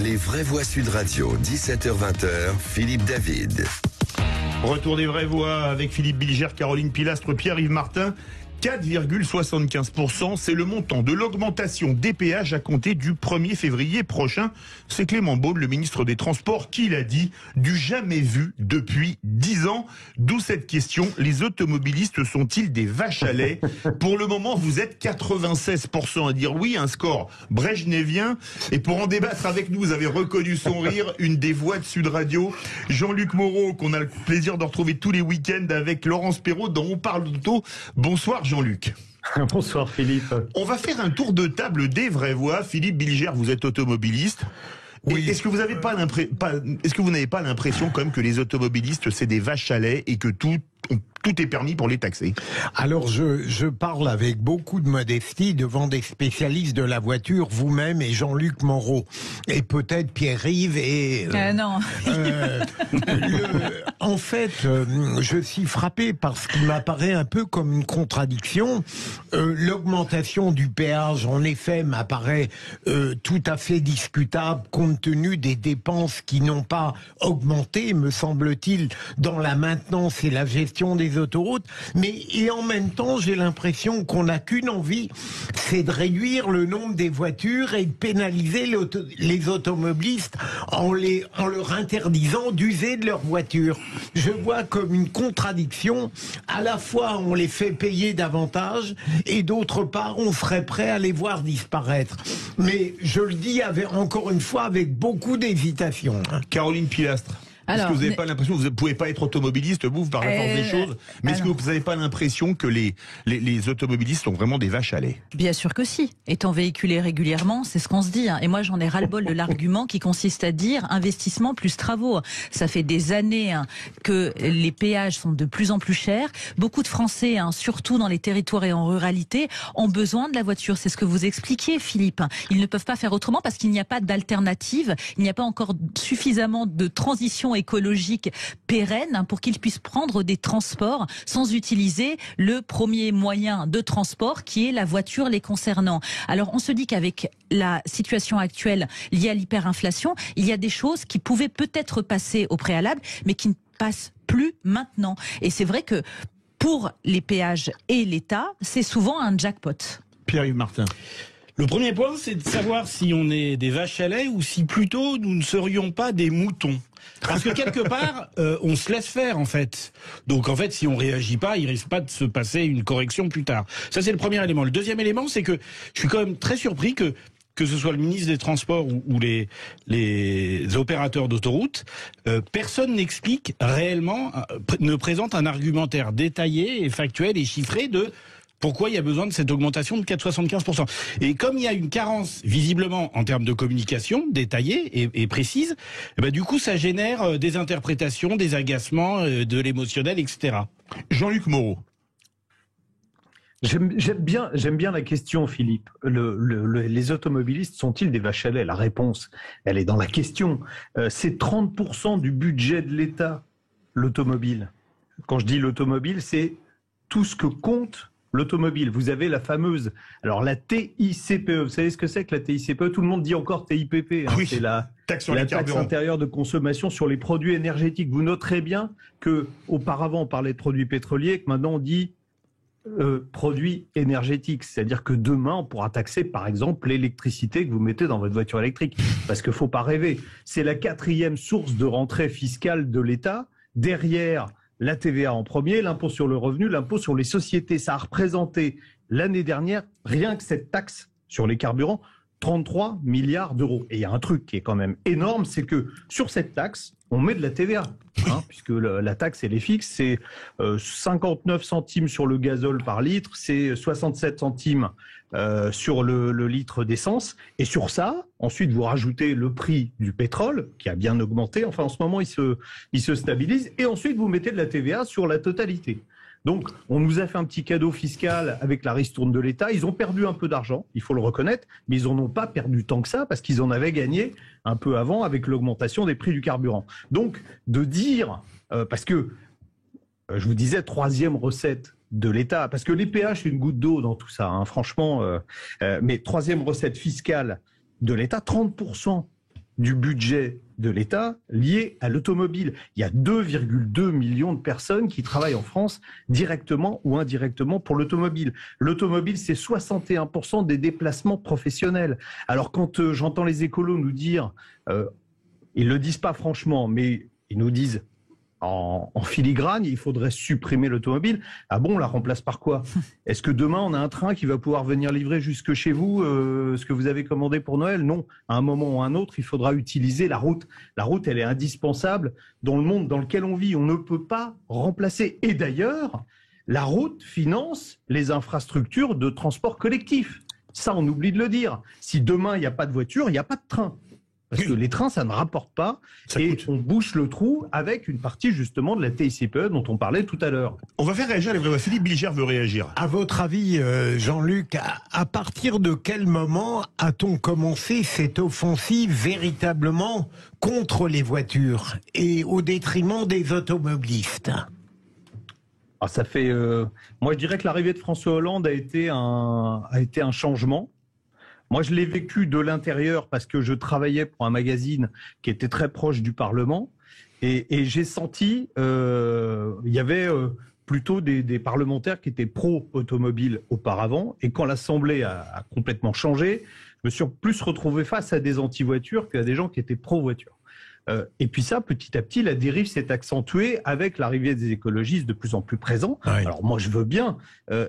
Les vraies voix Sud Radio, 17h-20h, Philippe David. Retour des vraies voix avec Philippe Bilger, Caroline Pilastre, Pierre-Yves Martin. 4,75%, c'est le montant de l'augmentation des péages à compter du 1er février prochain. C'est Clément Beaune, le ministre des Transports, qui l'a dit, du jamais vu depuis 10 ans. D'où cette question, les automobilistes sont-ils des vaches à lait? Pour le moment, vous êtes 96% à dire oui, un score brejnevien. Et pour en débattre avec nous, vous avez reconnu son rire, une des voix de Sud Radio, Jean-Luc Moreau, qu'on a le plaisir de retrouver tous les week-ends avec Laurence Perrault dans On parle d'auto. Bonsoir Jean-Luc. Bonsoir Philippe. On va faire un tour de table des vraies voix. Philippe Bilger, vous êtes automobiliste. Oui. Est-ce que vous n'avez pas l'impression quand même que les automobilistes c'est des vaches à lait et que tout est permis pour les taxer? Alors je parle avec beaucoup de modestie devant des spécialistes de la voiture, vous-même et Jean-Luc Moreau et peut-être Pierre-Yves et non. En fait, je suis frappé par ce qui m'apparaît un peu comme une contradiction. L'augmentation du péage, en effet, m'apparaît tout à fait discutable compte tenu des dépenses qui n'ont pas augmenté, me semble-t-il, dans la maintenance et la gestion des autoroutes. Et en même temps, j'ai l'impression qu'on n'a qu'une envie, c'est de réduire le nombre des voitures et de pénaliser les automobilistes en leur interdisant d'user de leur voiture. Je vois comme une contradiction. À la fois, on les fait payer davantage et d'autre part, on serait prêt à les voir disparaître. Mais je le dis encore une fois avec beaucoup d'hésitation. Caroline Pilastre. Est-ce que vous n'avez pas l'impression, vous ne pouvez pas être automobiliste, vous, par la force des choses, mais est-ce que vous n'avez pas l'impression que les automobilistes sont vraiment des vaches à lait? Bien sûr que si. Étant véhiculé régulièrement, c'est ce qu'on se dit. Et moi, j'en ai ras-le-bol de l'argument qui consiste à dire investissement plus travaux. Ça fait des années que les péages sont de plus en plus chers. Beaucoup de Français, surtout dans les territoires et en ruralité, ont besoin de la voiture. C'est ce que vous expliquiez, Philippe. Ils ne peuvent pas faire autrement parce qu'il n'y a pas d'alternative. Il n'y a pas encore suffisamment de transition écologique pérenne pour qu'ils puissent prendre des transports sans utiliser le premier moyen de transport qui est la voiture les concernant. Alors on se dit qu'avec la situation actuelle liée à l'hyperinflation, il y a des choses qui pouvaient peut-être passer au préalable mais qui ne passent plus maintenant. Et c'est vrai que pour les péages et l'État, c'est souvent un jackpot. Pierre-Yves Martin. Le premier point, c'est de savoir si on est des vaches à lait ou si plutôt nous ne serions pas des moutons. Parce que quelque part, on se laisse faire en fait. Donc en fait, si on réagit pas, il risque pas de se passer une correction plus tard. Ça c'est le premier élément. Le deuxième élément, c'est que je suis quand même très surpris que ce soit le ministre des Transports ou les opérateurs d'autoroutes, personne n'explique réellement, ne présente un argumentaire détaillé et factuel et chiffré de pourquoi il y a besoin de cette augmentation de 4,75%. Et comme il y a une carence, visiblement, en termes de communication détaillée et précise, du coup, ça génère des interprétations, des agacements, de l'émotionnel, etc. Jean-Luc Moreau. J'aime bien la question, Philippe. Les automobilistes sont-ils des vaches à lait? La réponse, elle est dans la question. C'est 30% du budget de l'État, l'automobile. Quand je dis l'automobile, c'est tout ce que compte l'automobile. Vous avez la fameuse, alors la TICPE. Vous savez ce que c'est que la TICPE? Tout le monde dit encore TIPP. Oui, c'est la taxe sur la les taxe carburants. intérieure de consommation sur les produits énergétiques. Vous noterez bien que auparavant on parlait de produits pétroliers, que maintenant on dit produits énergétiques. C'est-à-dire que demain on pourra taxer par exemple l'électricité que vous mettez dans votre voiture électrique. Parce qu'il faut pas rêver. C'est la 4e source de rentrée fiscale de l'État. Derrière la TVA en premier, l'impôt sur le revenu, l'impôt sur les sociétés. Ça a représenté l'année dernière, rien que cette taxe sur les carburants, 33 milliards d'euros. Et il y a un truc qui est quand même énorme, c'est que sur cette taxe, on met de la TVA, puisque la taxe, elle est fixe, c'est 59 centimes sur le gazole par litre, c'est 67 centimes sur le litre d'essence. Et sur ça, ensuite, vous rajoutez le prix du pétrole, qui a bien augmenté. Enfin, en ce moment, il se stabilise. Et ensuite, vous mettez de la TVA sur la totalité. Donc, on nous a fait un petit cadeau fiscal avec la ristourne de l'État. Ils ont perdu un peu d'argent, il faut le reconnaître, mais ils n'en ont pas perdu tant que ça parce qu'ils en avaient gagné un peu avant avec l'augmentation des prix du carburant. Donc, de dire, parce que, je vous disais, 3e recette de l'État, parce que les péages, c'est une goutte d'eau dans tout ça, hein, franchement, mais 3e recette fiscale de l'État, 30% du budget de l'État lié à l'automobile. Il y a 2,2 millions de personnes qui travaillent en France directement ou indirectement pour l'automobile. L'automobile, c'est 61% des déplacements professionnels. Alors quand j'entends les écolos nous dire, ils le disent pas franchement, mais ils nous disent en filigrane, il faudrait supprimer l'automobile. Ah bon, on la remplace par quoi? Est-ce que demain, on a un train qui va pouvoir venir livrer jusque chez vous ce que vous avez commandé pour Noël? Non. À un moment ou à un autre, il faudra utiliser la route. La route, elle est indispensable dans le monde dans lequel on vit. On ne peut pas remplacer. Et d'ailleurs, la route finance les infrastructures de transport collectif. Ça, on oublie de le dire. Si demain, il n'y a pas de voiture, il n'y a pas de train. Parce que les trains, ça ne rapporte pas. On bouche le trou avec une partie justement de la TICPE dont on parlait tout à l'heure. On va faire réagir les vrais. Philippe Bilger veut réagir. À votre avis, Jean-Luc, à partir de quel moment a-t-on commencé cette offensive véritablement contre les voitures et au détriment des automobilistes? Alors ça fait, moi je dirais que l'arrivée de François Hollande a été un changement. Moi, je l'ai vécu de l'intérieur parce que je travaillais pour un magazine qui était très proche du Parlement et j'ai senti il y avait plutôt des parlementaires qui étaient pro-automobile auparavant et quand l'Assemblée a complètement changé, je me suis plus retrouvé face à des anti-voitures qu'à des gens qui étaient pro-voitures. Et puis ça, petit à petit, la dérive s'est accentuée avec l'arrivée des écologistes de plus en plus présents. Oui. Alors moi, je veux bien.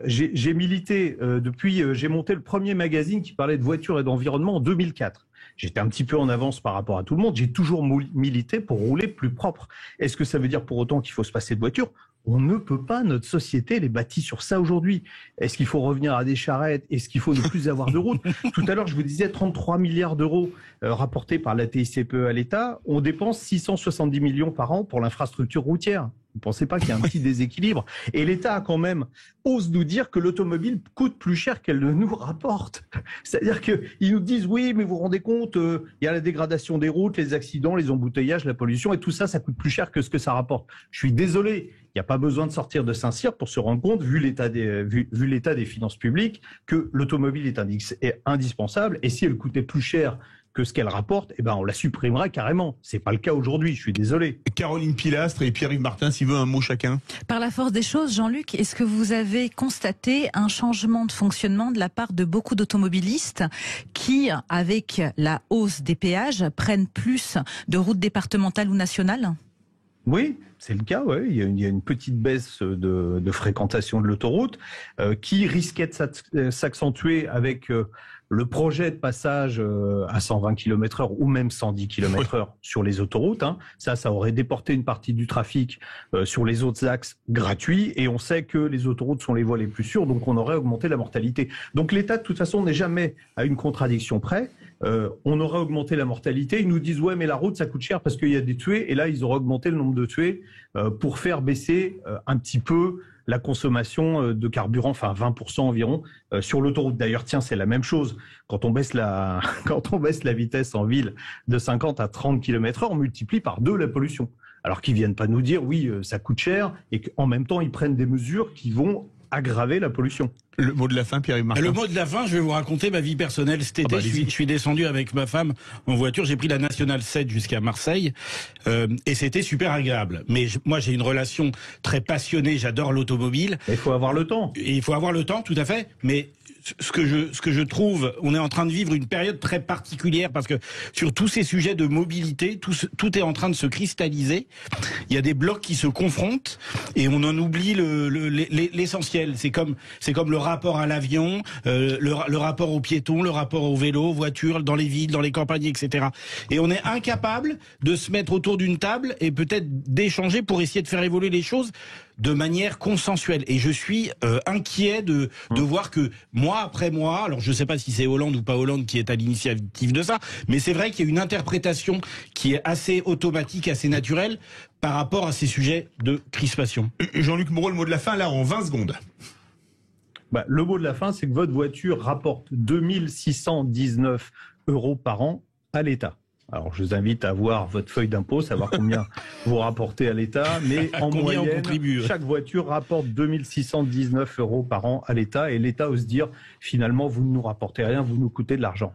J'ai milité depuis. J'ai monté le premier magazine qui parlait de voitures et d'environnement en 2004. J'étais un petit peu en avance par rapport à tout le monde. J'ai toujours milité pour rouler plus propre. Est-ce que ça veut dire pour autant qu'il faut se passer de voiture? On ne peut pas, notre société, elle est bâtie sur ça aujourd'hui. Est-ce qu'il faut revenir à des charrettes? Est-ce qu'il faut ne plus avoir de route? Tout à l'heure, je vous disais 33 milliards d'euros rapportés par la TICPE à l'État. On dépense 670 millions par an pour l'infrastructure routière. Vous ne pensez pas qu'il y a un petit déséquilibre? Et l'État, quand même, ose nous dire que l'automobile coûte plus cher qu'elle ne nous rapporte. C'est-à-dire qu'ils nous disent, oui, mais vous vous rendez compte, il y a la dégradation des routes, les accidents, les embouteillages, la pollution, et tout ça, ça coûte plus cher que ce que ça rapporte. Je suis désolé, il n'y a pas besoin de sortir de Saint-Cyr pour se rendre compte, vu l'état des finances publiques, que l'automobile est indispensable, et si elle coûtait plus cher que ce qu'elle rapporte, eh ben on la supprimerait carrément. C'est pas le cas aujourd'hui, je suis désolé. Caroline Pilastre et Pierre-Yves Martin, s'il veut un mot chacun. Par la force des choses, Jean-Luc, est-ce que vous avez constaté un changement de fonctionnement de la part de beaucoup d'automobilistes qui, avec la hausse des péages, prennent plus de routes départementales ou nationales ? Oui, c'est le cas. Ouais. Il y a une petite baisse de fréquentation de l'autoroute qui risquait de s'accentuer avec le projet de passage à 120 km/h ou même 110 km/h sur les autoroutes. Hein. Ça aurait déporté une partie du trafic sur les autres axes gratuits. Et on sait que les autoroutes sont les voies les plus sûres, donc on aurait augmenté la mortalité. Donc l'État, de toute façon, n'est jamais à une contradiction près. On aurait augmenté la mortalité. Ils nous disent, ouais, mais la route, ça coûte cher parce qu'il y a des tués. Et là, ils auraient augmenté le nombre de tués pour faire baisser un petit peu la consommation de carburant, enfin 20% environ, sur l'autoroute. D'ailleurs, tiens, c'est la même chose. Quand on baisse la vitesse en ville de 50 à 30 km/h, on multiplie par 2 la pollution. Alors qu'ils viennent pas nous dire, oui, ça coûte cher, et qu'en même temps, ils prennent des mesures qui vont aggraver la pollution. Le mot de la fin, Pierre-Yves Martin. Le mot de la fin, je vais vous raconter ma vie personnelle. Cet été, je suis descendu avec ma femme en voiture. J'ai pris la Nationale 7 jusqu'à Marseille et c'était super agréable. Mais moi, j'ai une relation très passionnée. J'adore l'automobile. Il faut avoir le temps. Et il faut avoir le temps, tout à fait. Mais ce que je trouve, on est en train de vivre une période très particulière parce que sur tous ces sujets de mobilité, tout est en train de se cristalliser. Il y a des blocs qui se confrontent et on en oublie l'essentiel. C'est comme le rapport à l'avion, le rapport aux piétons, le rapport aux vélos, aux voitures, dans les villes, dans les campagnes, etc. Et on est incapable de se mettre autour d'une table et peut-être d'échanger pour essayer de faire évoluer les choses de manière consensuelle. Et je suis inquiet de voir que mois après mois, alors je ne sais pas si c'est Hollande ou pas Hollande qui est à l'initiative de ça, mais c'est vrai qu'il y a une interprétation qui est assez automatique, assez naturelle par rapport à ces sujets de crispation. Jean-Luc Moreau, le mot de la fin, là, en 20 secondes. Le mot de la fin, c'est que votre voiture rapporte 2619 € par an à l'État. Alors, je vous invite à voir votre feuille d'impôt, savoir combien vous rapportez à l'État. Mais en moyenne, chaque voiture rapporte 2619 € par an à l'État. Et l'État ose dire, finalement, vous ne nous rapportez rien, vous nous coûtez de l'argent.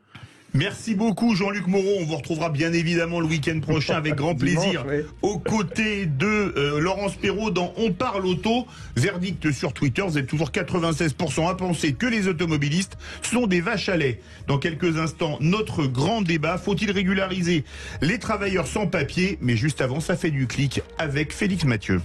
Merci beaucoup Jean-Luc Moreau. On vous retrouvera bien évidemment le week-end prochain avec grand plaisir aux côtés de Laurence Perrault dans On parle auto. Verdict sur Twitter, vous êtes toujours 96% à penser que les automobilistes sont des vaches à lait. Dans quelques instants, notre grand débat, faut-il régulariser les travailleurs sans papier? Mais juste avant, ça fait du clic avec Félix Mathieu.